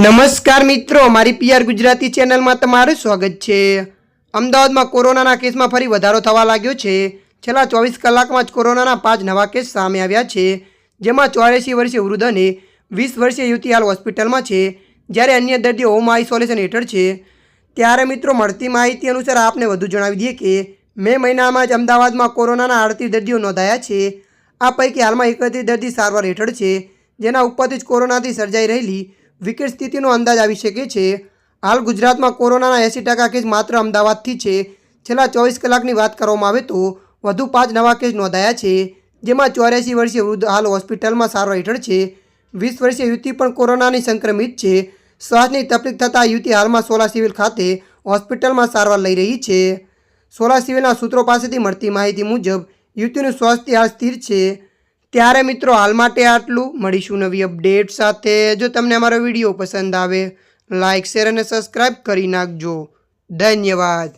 નમસ્કાર મિત્રો, મારી પીઆર ગુજરાતી ચેનલમાં તમારું સ્વાગત છે। અમદાવાદમાં કોરોનાના કેસમાં ફરી વધારો થવા લાગ્યો છે। છેલ્લા 24 કલાકમાં જ કોરોનાના 5 નવા કેસ સામે આવ્યા છે, જેમાં 84 વર્ષીય વૃદ્ધ અને 20 વર્ષીય યુવતી હાલ હોસ્પિટલમાં છે, જ્યારે અન્ય દર્દીઓ હોમ આઇસોલેશન હેઠળ છે। ત્યારે મિત્રો, મળતી માહિતી અનુસાર આપને વધુ જણાવી દઈએ કે મે મહિનામાં જ અમદાવાદમાં કોરોનાના 38 દર્દીઓ નોંધાયા છે। આ પૈકી હાલમાં 31 દર્દી સારવાર હેઠળ છે, જેના ઉપરથી જ કોરોનાથી સર્જાઈ રહેલી વિકટ સ્થિતિનો અંદાજ આવી શકે છે। હાલ ગુજરાતમાં કોરોનાના 80% કેસ માત્ર અમદાવાદથી છે। છેલ્લા 24 કલાકની વાત કરવામાં આવે તો વધુ 5 નવા કેસ નોંધાયા છે, જેમાં 84 વર્ષીય વૃદ્ધ હાલ હોસ્પિટલમાં સારવાર હેઠળ છે। 20 વર્ષીય યુવતી પણ કોરોનાની સંક્રમિત છે। શ્વાસની તકલીફ થતાં યુવતી હાલમાં સોલા સિવિલ ખાતે હોસ્પિટલમાં સારવાર લઈ રહી છે। સોલા સિવિલના સૂત્રો પાસેથી મળતી માહિતી મુજબ યુવતીનું સ્વાસ્થ્ય હાલ સ્થિર છે। ત્યારે મિત્રો, હાલ માટે આટલું। મળીશું નવી અપડેટ સાથે। જો તમને અમારો વિડીયો પસંદ આવે, લાઇક, શેર અને સબસ્ક્રાઈબ કરી નાખજો। ધન્યવાદ।